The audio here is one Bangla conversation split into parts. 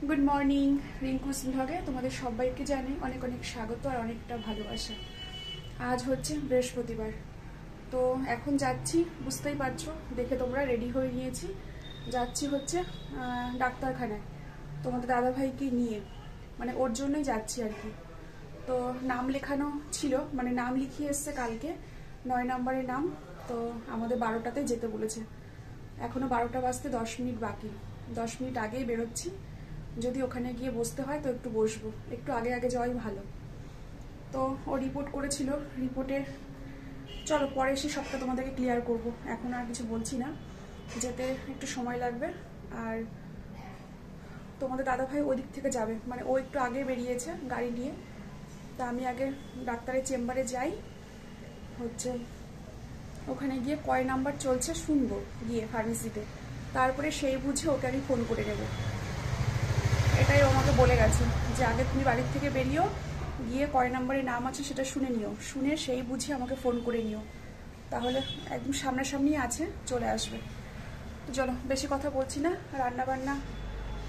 Good morning. রিঙ্কুস ব্লগে তোমাদের সবাইকে জানি অনেক অনেক স্বাগত আর অনেকটা ভালোবাসা। আজ হচ্ছে বৃহস্পতিবার, তো এখন যাচ্ছি, বুঝতেই পারছো দেখে তোমরা, রেডি হয়ে নিয়েছি। যাচ্ছি হচ্ছে ডাক্তারখানায় তোমাদের দাদাভাইকে নিয়ে, মানে ওর জন্যই যাচ্ছি আর কি। তো নাম লেখানো ছিল, মানে নাম লিখিয়ে এসছে কালকে, 9 নম্বরের নাম। তো আমাদের 12টাতে যেতে বলেছে, এখনো 12টা বাজতে 10 মিনিট বাকি। 10 মিনিট আগেই বেরোচ্ছি, যদি ওখানে গিয়ে বসতে হয় তো একটু বসবো, একটু আগে আগে যাওয়াই ভালো। তো ও রিপোর্ট করেছিল, রিপোর্টে চলো পরে এসে সবটা তোমাদেরকে ক্লিয়ার করব, এখন আর কিছু বলছি না, যেতে একটু সময় লাগবে। আর তোমাদের দাদাভাই ওই দিক থেকে যাবে, মানে ও একটু আগে বেরিয়েছে গাড়ি নিয়ে। তা আমি আগে ডাক্তারের চেম্বারে যাই, হচ্ছে ওখানে গিয়ে কয় নাম্বার চলছে শুনবো গিয়ে ফার্মেসিতে, তারপরে সেই বুঝে ওকে আমি ফোন করে নেবো। এটাই ও আমাকে বলে গেছে যে আগে তুমি বাড়ির থেকে বেরিও, গিয়ে কয় নম্বরে নাম আছে সেটা শুনে নিও, শুনে সেই বুঝে আমাকে ফোন করে নিও, তাহলে একদম সামনাসামনি আছে, চলে আসবে। তো চলো বেশি কথা বলছি না, রান্না বান্না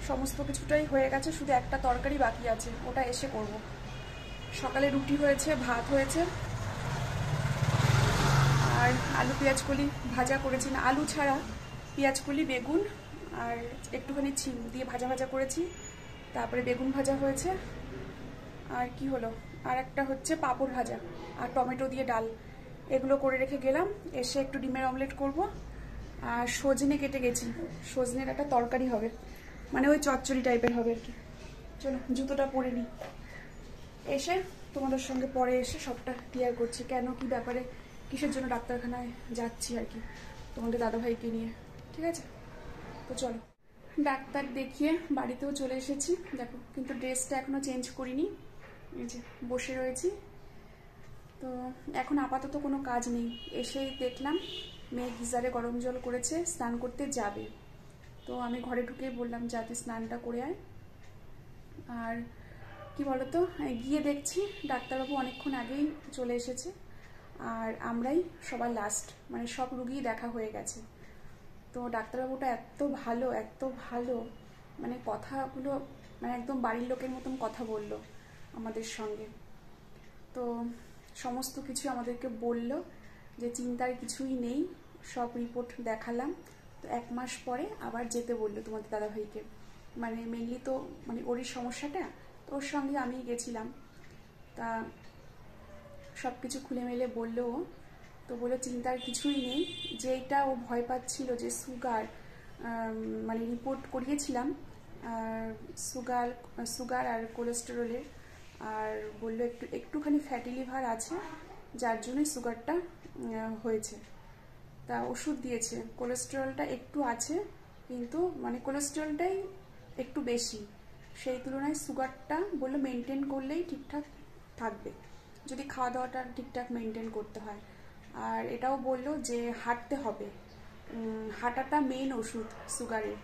সমস্ত কিছুটাই হয়ে গেছে, শুধু একটা তরকারি বাকি আছে, ওটা এসে করব। সকালে রুটি হয়েছে, ভাত হয়েছে, আর আলু পেঁয়াজকলি ভাজা করেছি, না আলু ছাড়া পেঁয়াজকলি বেগুন আর একটুখানি ছিম দিয়ে ভাজা ভাজা করেছি, তারপরে বেগুন ভাজা হয়েছে, আর কি হলো, আর একটা হচ্ছে পাঁপড় ভাজা আর টমেটো দিয়ে ডাল, এগুলো করে রেখে গেলাম। এসে একটু ডিমের অমলেট করব, আর সজনে কেটে গেছি, সজনের একটা তরকারি হবে, মানে ওই চচ্চড়ি টাইপের হবে আর কি। চলো জুতোটা পরে নিই, এসে তোমাদের সঙ্গে পরে এসে সবটা ক্লিয়ার করছি, কেন কি ব্যাপারে কিসের জন্য ডাক্তারখানায় যাচ্ছি আর কি, তোমাদের দাদাভাইকে নিয়ে। ঠিক আছে, তো চলো। ডাক্তার দেখিয়ে বাড়িতেও চলে এসেছি, দেখো কিন্তু ড্রেসটা এখনো চেঞ্জ করিনি, এই যে বসে রয়েছি। তো এখন আপাতত কোনো কাজ নেই, এসেই দেখলাম মেয়ে গিজারে গরম জল করেছে, স্নান করতে যাবে। তো আমি ঘরে ঢুকেই বললাম যাতে স্নানটা করে আয়। আর কি বলতো, গিয়ে দেখছি ডাক্তারবাবু অনেকক্ষণ আগেই চলে এসেছে, আর আমরাই সবার লাস্ট, মানে সব রুগী দেখা হয়ে গেছে। তো ডাক্তারবাবুটা এত ভালো, এত ভালো, মানে কথাগুলো মানে একদম বাড়ির লোকের মতন কথা বলল আমাদের সঙ্গে। তো সমস্ত কিছু আমাদেরকে বলল যে চিন্তার কিছুই নেই, সব রিপোর্ট দেখালাম। তো 1 মাস পরে আবার যেতে বললো তোমাদের দাদাভাইকে, মানে মেনলি তো মানে ওরই সমস্যাটা, তো ওর সঙ্গে আমি গেছিলাম। তা সব কিছু খুলে মেলে বললো ও, তো বললো চিন্তার কিছুই নেই, যেটা ও ভয় পাচ্ছিল যে সুগার, মানে রিপোর্ট করিয়েছিলাম সুগার সুগার আর কোলেস্টেরলের, আর বললো একটুখানি ফ্যাটি লিভার আছে, যার জন্যই সুগারটা হয়েছে। তা ওষুধ দিয়েছে, কোলেস্টেরলটা একটু আছে, কিন্তু মানে কোলেস্টেরলটাই একটু বেশি, সেই তুলনায় সুগারটা বললো মেনটেন করলেই ঠিকঠাক থাকবে, যদি খাওয়া দাওয়াটা ঠিকঠাক মেনটেন করতে হয়। আর এটাও বললো যে হাঁটতে হবে, হাঁটাটা মেন ওষুধ সুগারের।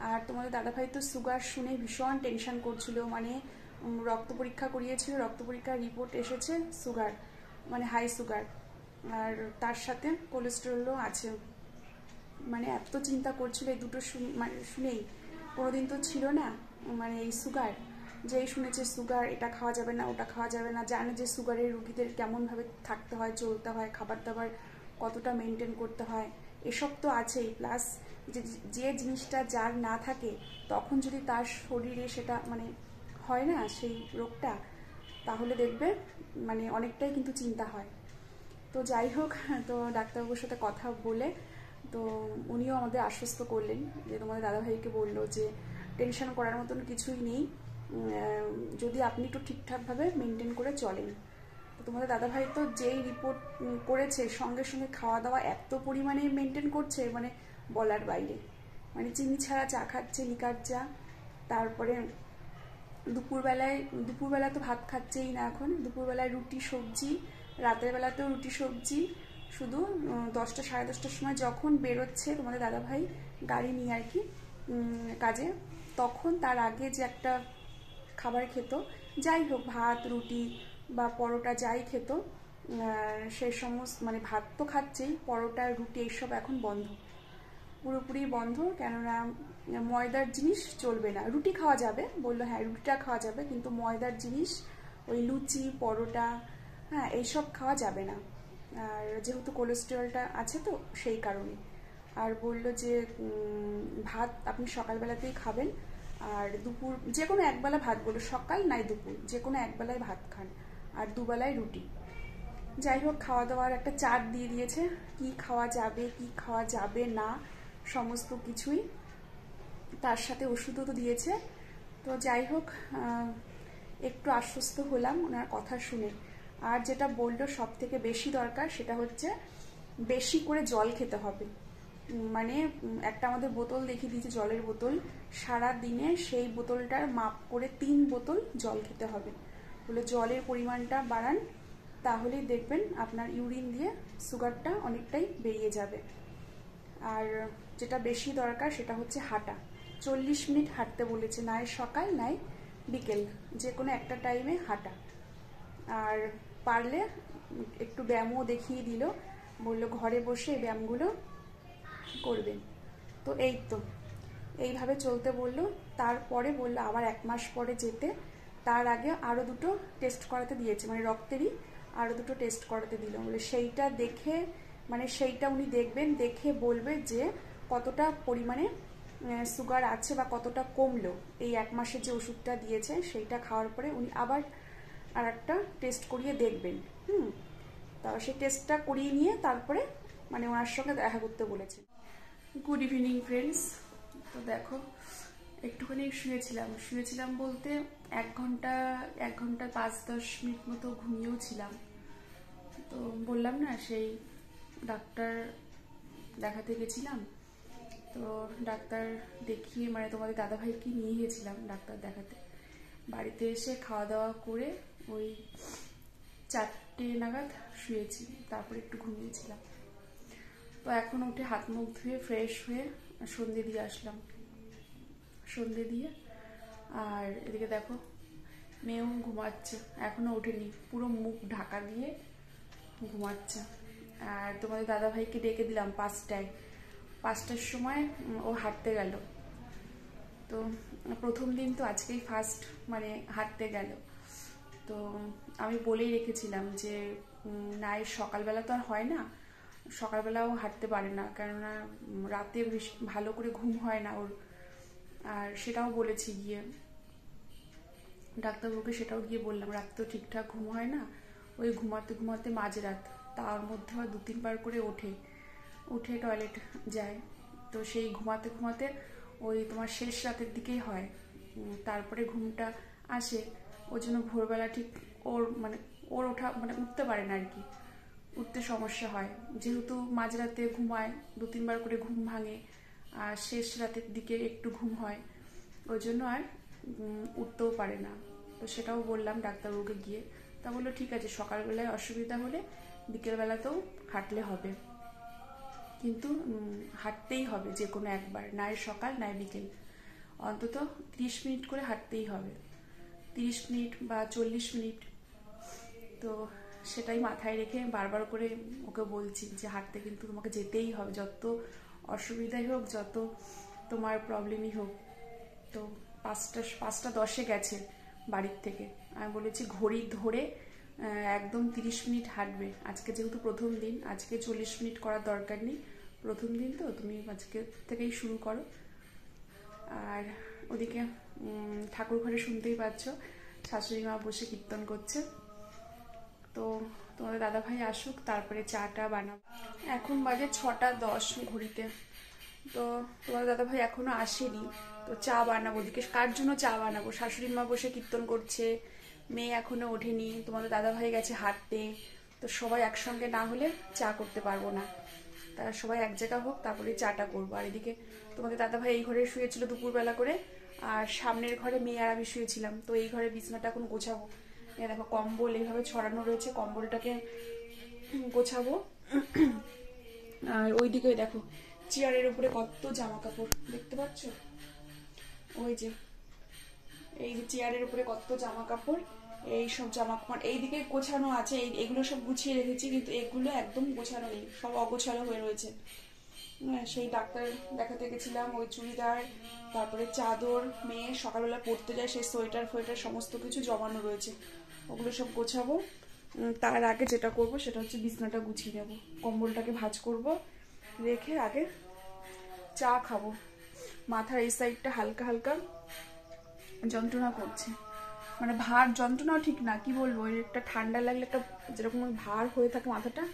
আর তোমাদের দাদাভাই তো সুগার শুনে ভীষণ টেনশন করছিল, মানে রক্ত পরীক্ষা করিয়েছিল, রক্ত পরীক্ষার রিপোর্ট এসেছে সুগার, মানে হাই সুগার, আর তার সাথে কোলেস্টেরলও আছে। মানে এত চিন্তা করছিল এই দুটো মানে শুনেই, কোনোদিন তো ছিল না মানে এই সুগার, যেই শুনেছে সুগার, এটা খাওয়া যাবে না ওটা খাওয়া যাবে না, জানে যে সুগারের রুগীদের কেমনভাবে থাকতে হয়, চলতে হয়, খাবার দাবার কতটা মেনটেন করতে হয়, এসব তো আছেই। প্লাস যে জিনিসটা যার না থাকে, তখন যদি তার শরীরে সেটা মানে হয় না সেই রোগটা, তাহলে দেখবে মানে অনেকটাই কিন্তু চিন্তা হয়। তো যাই হোক, তো ডাক্তারবাবুর সাথে কথা বলে তো উনিও আমাদের আশ্বস্ত করলেন, যে তোমাদের দাদাভাইকে বললো যে টেনশন করার মতন কিছুই নেই, যদি আপনি একটু ঠিকঠাকভাবে মেনটেন করে চলেন। তো তোমাদের দাদাভাই তো যেই রিপোর্ট করেছে, সঙ্গে সঙ্গে খাওয়া দাওয়া এত পরিমাণে মেনটেন করছে, মানে বলার বাইরে, মানে চিনি ছাড়া চা খাচ্ছে, লিকার চা, তারপরে দুপুরবেলা তো ভাত খাচ্ছেই না, এখন দুপুরবেলায় রুটি সবজি, রাতের বেলাতেও রুটি সবজি, শুধু 10টা সাড়ে 10টার সময় যখন বেরোচ্ছে তোমাদের দাদাভাই গাড়ি নিয়ে আর কি কাজে, তখন তার আগে যে একটা খাবার খেত, যাই হোক ভাত রুটি বা পরোটা যাই খেত, সেই সমস্ত মানে ভাত তো খাচ্ছেই, পরোটা রুটি এইসব এখন বন্ধ, পুরোপুরি বন্ধ, কেননা ময়দার জিনিস চলবে না। রুটি খাওয়া যাবে, বললো হ্যাঁ রুটিটা খাওয়া যাবে, কিন্তু ময়দার জিনিস ওই লুচি পরোটা হ্যাঁ এইসব খাওয়া যাবে না। আর যেহেতু কোলেস্টেরলটা আছে তো সেই কারণে। আর বলল যে ভাত আপনি সকালবেলাতেই খাবেন, আর দুপুর যে কোনো একবেলা ভাত, বললো সকাল নাই দুপুর যে কোনো একবেলায় ভাত খান, আর দুবেলায় রুটি। যাই হোক, খাওয়া দাওয়ার একটা চার্ট দিয়ে দিয়েছে, কি খাওয়া যাবে কি খাওয়া যাবে না সমস্ত কিছুই, তার সাথে ওষুধও তো দিয়েছে। তো যাই হোক, একটু আশ্বস্ত হলাম ওনার কথা শুনে। আর যেটা বললো সব থেকে বেশি দরকার সেটা হচ্ছে বেশি করে জল খেতে হবে। মানে একটা আমাদের বোতল দেখিয়ে দিয়েছে, জলের বোতল, সারা দিনে সেই বোতলটার মাপ করে 3 বোতল জল খেতে হবে। বলে জলের পরিমাণটা বাড়ান, তাহলেই দেখবেন আপনার ইউরিন দিয়ে সুগারটা অনেকটাই বেরিয়ে যাবে। আর যেটা বেশি দরকার সেটা হচ্ছে হাঁটা, 40 মিনিট হাঁটতে বলেছে, নাই সকাল নাই বিকেল, যে কোনো একটা টাইমে হাঁটা। আর পারলে একটু ব্যায়ামও দেখিয়ে দিল, বললো ঘরে বসে ব্যায়ামগুলো করবেন। তো এই তো এইভাবে চলতে বললো। তারপরে বললো আবার 1 মাস পরে যেতে, তার আগে আরও 2টো টেস্ট করাতে দিয়েছে, মানে রক্তেরই আরও 2টো টেস্ট করাতে দিল। বলে সেইটা দেখে, মানে সেইটা উনি দেখবেন, দেখে বলবে যে কতটা পরিমাণে সুগার আছে বা কতটা কমলো। এই 1 মাসের যে ওষুধটা দিয়েছে সেইটা খাওয়ার পরে উনি আবার আর একটা টেস্ট করিয়ে দেখবেন। তা সেই টেস্টটা করিয়ে নিয়ে তারপরে মানে ওনার সঙ্গে দেখা করতে বলেছে। Good evening friends. তো দেখো একটুখানি শুয়েছিলাম বলতে 1 ঘন্টা 5-10 মিনিট মতো ঘুমিয়েও ছিলাম। তো বললাম না সেই ডাক্তার দেখাতে গেছিলাম, তো ডাক্তার দেখিয়ে মানে তোমাদের দাদাভাইকে নিয়ে গেছিলাম ডাক্তার দেখাতে। বাড়িতে এসে খাওয়া দাওয়া করে ওই 4টে নাগাদ শুয়েছি, তারপরে একটু ঘুমিয়েছিলাম। তো এখন উঠে হাত মুখ ধুয়ে ফ্রেশ হয়ে সন্ধে দিয়ে আসলাম। সন্ধে দিয়ে আর এদিকে দেখো মেয়েও ঘুমাচ্ছে, এখনো ওঠেনি, পুরো মুখ ঢাকা দিয়ে ঘুমাচ্ছে। আর তোমাদের দাদাভাইকে ডেকে দিলাম 5টার সময়, ও হাঁটতে গেল। তো প্রথম দিন তো আজকেই ফার্স্ট মানে হাঁটতে গেল। তো আমি বলেই রেখেছিলাম যে না, এর সকালবেলা তো আর হয় না, সকালবেলাও হাঁটতে পারে না, কেননা রাতে ভালো করে ঘুম হয় না ওর। আর সেটাও বলেছি গিয়ে ডাক্তারবাবুকে, সেটাও গিয়ে বললাম রাতে তো ঠিকঠাক ঘুম হয় না, ওই ঘুমাতে মাঝরাত, তার মধ্যে হয় 2-3 বার করে উঠে টয়লেট যায়। তো সেই ঘুমাতে ওই তোমার শেষ রাতের দিকেই হয়, তারপরে ঘুমটা আসে। ওই জন্য ভোরবেলা ঠিক ওর ওঠা মানে উঠতে পারে না আর কি, উঠতে সমস্যা হয়, যেহেতু মাঝরাতে ঘুমায়, 2-3 বার করে ঘুম ভাঙে, আর শেষ রাতের দিকে একটু ঘুম হয়, ওই জন্য আর উঠতেও পারে না। তো সেটাও বললাম ডাক্তারবাবুকে গিয়ে। তা বললো ঠিক আছে, সকালবেলায় অসুবিধা হলে বিকেলবেলাতেও হাঁটলে হবে, কিন্তু হাঁটতেই হবে যে কোনো একবার, নাই সকাল নাই বিকেল, অন্তত 30 মিনিট করে হাঁটতেই হবে, 30 মিনিট বা 40 মিনিট। তো সেটাই মাথায় রেখে বারবার করে ওকে বলছি যে হাঁটতে কিন্তু তোমাকে যেতেই হবে, যত অসুবিধাই হোক, যত তোমার প্রবলেমই হোক। তো 5টা 10-এ গেছে বাড়ির থেকে, আমি বলেছি ঘড়ি ধরে একদম 30 মিনিট হাঁটবে। আজকে যেহেতু প্রথম দিন, আজকে 40 মিনিট করার দরকার নেই, প্রথম দিন তো তুমি আজকে থেকেই শুরু করো। আর ওদিকে ঠাকুর ঘরে শুনতেই পাচ্ছ শাশুড়ি মা বসে কীর্তন করছে। তো তোমাদের দাদাভাই আসুক, তারপরে চাটা বানাবো। এখন বাজে 6টা 10 ঘড়িতে। তো তোমাদের দাদাভাই এখনো আসেনি, তো চা বানাবো। ওদিকে কার জন্য চা বানাবো? শাশুড়ি মা বসে কীর্তন করছে, মেয়ে এখনো ওঠেনি, তোমাদের দাদাভাই গেছে হাঁটতে। তো সবাই একসঙ্গে না হলে চা করতে পারবো না, তারা সবাই এক জায়গা হোক তারপরে চাটা করবো। আর এদিকে তোমাদের দাদাভাই এই ঘরে শুয়েছিল দুপুরবেলা করে, আর সামনের ঘরে মেয়ে আর আমি শুয়েছিলাম। তো এই ঘরে বিছনাটা এখন গোছাবো। দেখো কম্বল এইভাবে ছড়ানো রয়েছে, কম্বলটাকে গোছাবো। আর ওইদিকে দেখো চেয়ারের উপরে কত জামা কাপড় দেখতে পাচ্ছ, ওই যে এই যে চেয়ারের উপরে কত জামা কাপড়, এই সব জামা কাপড় এইদিকে গোছানো আছে, এগুলো সব গুছিয়ে রেখেছি, কিন্তু এগুলো একদম গোছানো নেই, সব অগোছালো হয়ে রয়েছে। সেই ডাক্তার দেখাতে গেছিলাম, ওই চুড়িদার, তারপরে চাদর, মেয়ে সকালবেলা পড়তে যায় সেই সোয়েটার ফোয়েটার সমস্ত কিছু জমানো রয়েছে, ওগুলো সব গোছাবো। তার আগে যেটা করব সেটা হচ্ছে বিছনাটা গুছিয়ে নেব, কম্বলটাকে ভাঁজ করব, রেখে আগে চা খাবো। মাথার এই সাইডটা হালকা হালকা যন্ত্রণা করছে, মানে ভার যন্ত্রণাও ঠিক না, কি বলবো, ওই একটা ঠান্ডা লাগলে একটা যেরকম ভার হয়ে থাকে মাথাটা,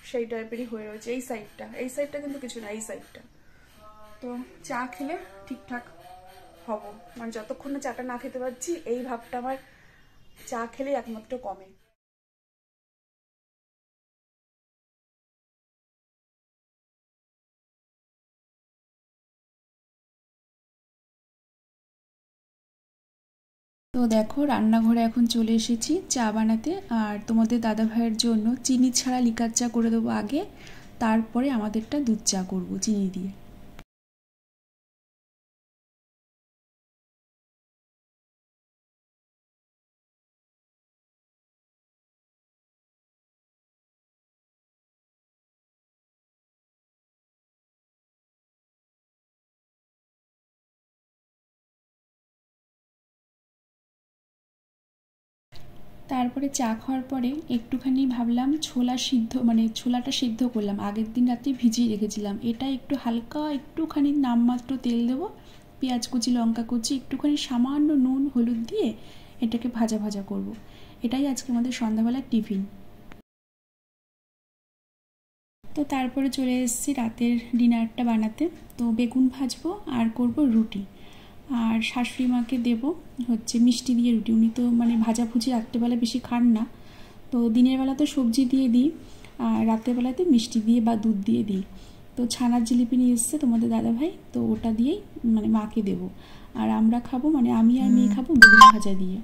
সেই টাইপেরই হয়ে রয়েছে এই সাইডটা কিন্তু কিছু না, এই সাইডটা। তো চা খেলে ঠিকঠাক হব, মানে যতক্ষণ না চাটা না খেতে পারছি এই ভাবটা আমার চা খেলেই একমাত্র কমে। তো দেখো রান্নাঘরে এখন চলে এসেছি চা বানাতে, আর তোমাদের দাদা ভাইয়ের জন্য চিনি ছাড়া লিকার চা করে দেবো আগে, তারপরে আমাদেরটা দুধ চা করবো চিনি দিয়ে। তারপরে চা খাওয়ার পরে একটুখানি ভাবলাম ছোলাটা সিদ্ধ করলাম, আগের দিন রাত্রে ভিজিয়ে রেখেছিলাম, এটা একটু হালকা একটুখানি নামমাত্র তেল দেবো, পেঁয়াজ কুচি, লঙ্কা কুচি, একটুখানি সামান্য নুন হলুদ দিয়ে এটাকে ভাজা ভাজা করব। এটাই আজকে আমাদের সন্ধ্যাবেলার টিফিন। তো তারপরে চলে এসেছি রাতের ডিনারটা বানাতে। তো বেগুন ভাজবো আর করব রুটি, আর শাশুড়ি মাকে দেবো হচ্ছে মিষ্টি দিয়ে রুটি, উনি তো মানে ভাজাভুজি রাত্রেবেলা বেশি খান না, তো দিনের বেলা তো সবজি দিয়ে দিই, আর রাত্রেবেলাতে মিষ্টি দিয়ে বা দুধ দিয়ে দিই। তো ছানার জিলিপি নিয়ে এসছে তোমাদের দাদাভাই, তো ওটা দিয়েই মানে মাকে দেবো, আর আমরা খাবো, মানে আমি আর মেয়ে খাবো বেগুন ভাজা দিয়ে।